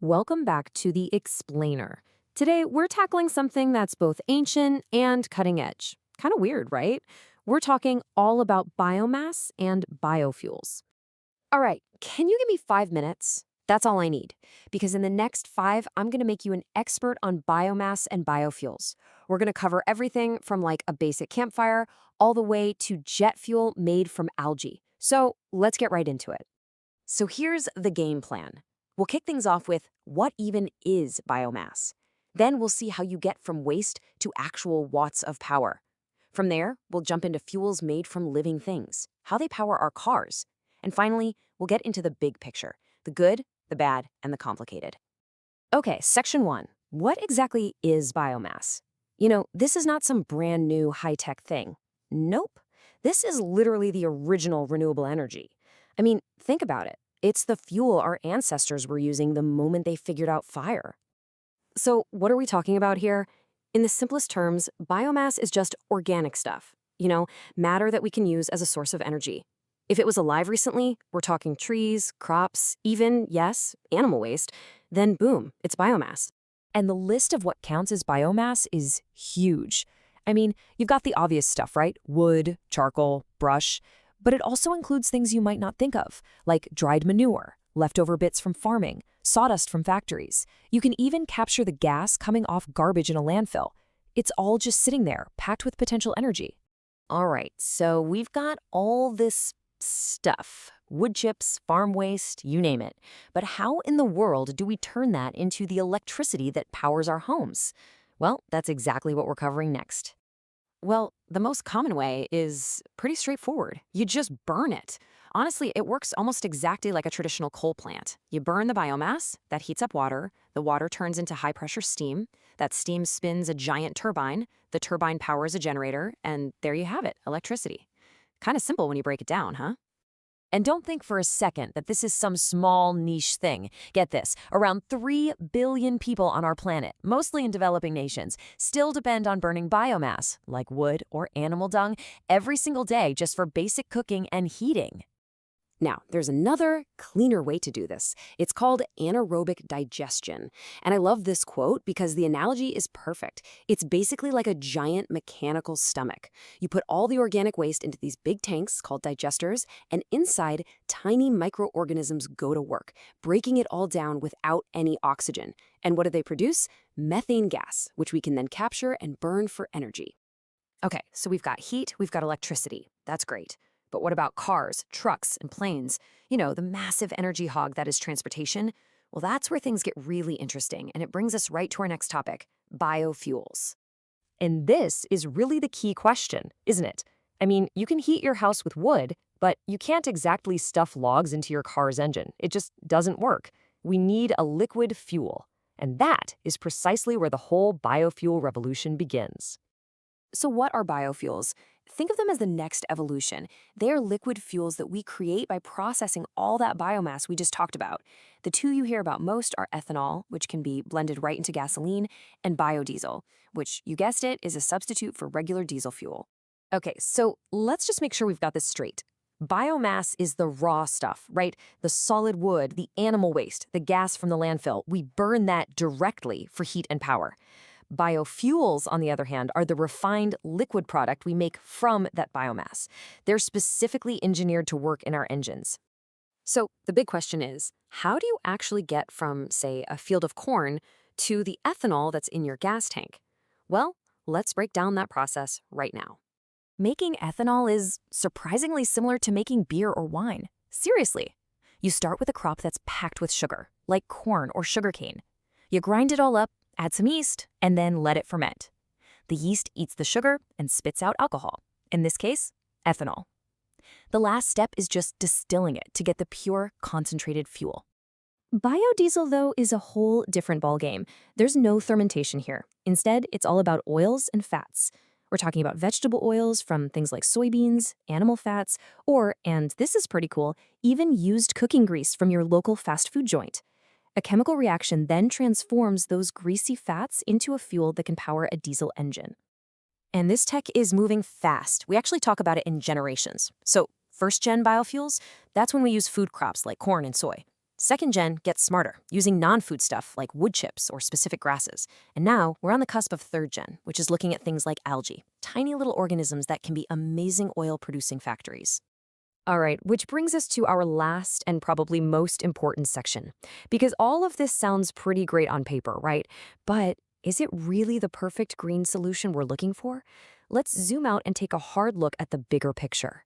Welcome back to The Explainer. Today, we're tackling something that's both ancient and cutting edge. Kind of weird, right? We're talking all about biomass and biofuels. All right, can you give me 5 minutes? That's all I need. Because in the next five, I'm going to make you an expert on biomass and biofuels. We're going to cover everything from like a basic campfire all the way to jet fuel made from algae. So let's get right into it. So here's the game plan. We'll kick things off with what even is biomass? Then we'll see how you get from waste to actual watts of power. From there, we'll jump into fuels made from living things, how they power our cars. And finally, we'll get into the big picture, the good, the bad, and the complicated. Okay, section one. What exactly is biomass? This is not some brand new high-tech thing. Nope. This is literally the original renewable energy. I mean, think about it. It's the fuel our ancestors were using the moment they figured out fire. So what are we talking about here? In the simplest terms, biomass is just organic stuff. Matter that we can use as a source of energy. If it was alive recently, we're talking trees, crops, even, yes, animal waste, then boom, it's biomass. And the list of what counts as biomass is huge. I mean, you've got the obvious stuff, right? Wood, charcoal, brush. But it also includes things you might not think of, like dried manure, leftover bits from farming, sawdust from factories. You can even capture the gas coming off garbage in a landfill. It's all just sitting there, packed with potential energy. All right, so we've got all this stuff. Wood chips, farm waste, you name it. But how in the world do we turn that into the electricity that powers our homes? Well, that's exactly what we're covering next. Well, the most common way is pretty straightforward. You just burn it. Honestly, it works almost exactly like a traditional coal plant. You burn the biomass, that heats up water, the water turns into high-pressure steam, that steam spins a giant turbine, the turbine powers a generator, and there you have it, electricity. Kind of simple when you break it down, huh? And don't think for a second that this is some small niche thing. Get this, around 3 billion people on our planet, mostly in developing nations, still depend on burning biomass, like wood or animal dung, every single day just for basic cooking and heating. Now, there's another, cleaner way to do this. It's called anaerobic digestion. And I love this quote because the analogy is perfect. It's basically like a giant mechanical stomach. You put all the organic waste into these big tanks called digesters, and inside, tiny microorganisms go to work, breaking it all down without any oxygen. And what do they produce? Methane gas, which we can then capture and burn for energy. Okay, so we've got heat, we've got electricity. That's great. But what about cars, trucks, and planes? The massive energy hog that is transportation? Well, that's where things get really interesting, and it brings us right to our next topic, biofuels. And this is really the key question, isn't it? I mean, you can heat your house with wood, but you can't exactly stuff logs into your car's engine. It just doesn't work. We need a liquid fuel. And that is precisely where the whole biofuel revolution begins. So what are biofuels? Think of them as the next evolution. They are liquid fuels that we create by processing all that biomass we just talked about. The two you hear about most are ethanol, which can be blended right into gasoline, and biodiesel, which, you guessed it, is a substitute for regular diesel fuel. Okay, so let's just make sure we've got this straight. Biomass is the raw stuff, right? The solid wood, the animal waste, the gas from the landfill. We burn that directly for heat and power. Biofuels, on the other hand, are the refined liquid product we make from that biomass. They're specifically engineered to work in our engines. So the big question is, how do you actually get from, say, a field of corn to the ethanol that's in your gas tank? Well, let's break down that process right now. Making ethanol is surprisingly similar to making beer or wine. Seriously. You start with a crop that's packed with sugar, like corn or sugarcane. You grind it all up, add some yeast, and then let it ferment. The yeast eats the sugar and spits out alcohol, in this case, ethanol. The last step is just distilling it to get the pure, concentrated fuel. Biodiesel, though, is a whole different ballgame. There's no fermentation here. Instead, it's all about oils and fats. We're talking about vegetable oils from things like soybeans, animal fats, or, and this is pretty cool, even used cooking grease from your local fast food joint. A chemical reaction then transforms those greasy fats into a fuel that can power a diesel engine. And this tech is moving fast. We actually talk about it in generations. So first-gen biofuels, that's when we use food crops like corn and soy. Second gen gets smarter, using non-food stuff like wood chips or specific grasses. And now we're on the cusp of third gen, which is looking at things like algae, tiny little organisms that can be amazing oil-producing factories. All right, which brings us to our last and probably most important section. Because all of this sounds pretty great on paper, right? But is it really the perfect green solution we're looking for? Let's zoom out and take a hard look at the bigger picture.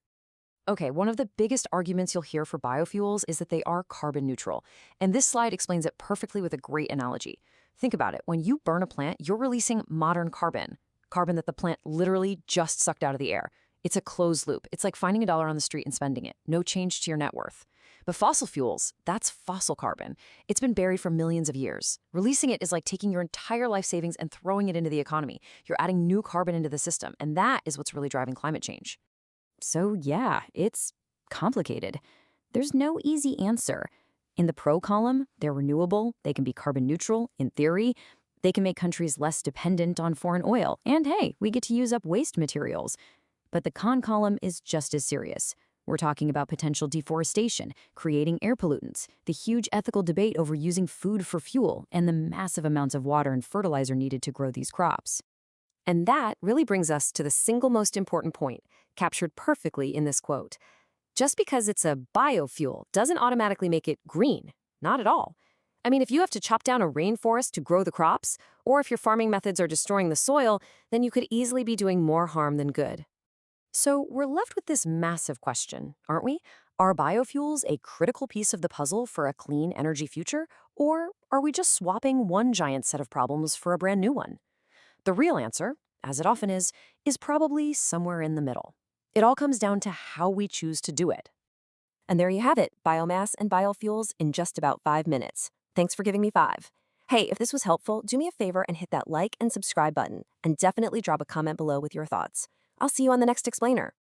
Okay, one of the biggest arguments you'll hear for biofuels is that they are carbon neutral. And this slide explains it perfectly with a great analogy. Think about it. When you burn a plant, you're releasing modern carbon, carbon that the plant literally just sucked out of the air. It's a closed loop. It's like finding a dollar on the street and spending it. No change to your net worth. But fossil fuels, that's fossil carbon. It's been buried for millions of years. Releasing it is like taking your entire life savings and throwing it into the economy. You're adding new carbon into the system, and that is what's really driving climate change. So yeah, it's complicated. There's no easy answer. In the pro column, they're renewable, they can be carbon neutral, in theory. They can make countries less dependent on foreign oil. And hey, we get to use up waste materials. But the con column is just as serious. We're talking about potential deforestation, creating air pollutants, the huge ethical debate over using food for fuel, and the massive amounts of water and fertilizer needed to grow these crops. And that really brings us to the single most important point, captured perfectly in this quote. Just because it's a biofuel doesn't automatically make it green. Not at all. I mean, if you have to chop down a rainforest to grow the crops, or if your farming methods are destroying the soil, then you could easily be doing more harm than good. So we're left with this massive question, aren't we? Are biofuels a critical piece of the puzzle for a clean energy future, or are we just swapping one giant set of problems for a brand new one? The real answer, as it often is probably somewhere in the middle. It all comes down to how we choose to do it. And there you have it, biomass and biofuels in just about 5 minutes. Thanks for giving me 5. Hey, if this was helpful, do me a favor and hit that like and subscribe button, and definitely drop a comment below with your thoughts. I'll see you on the next explainer.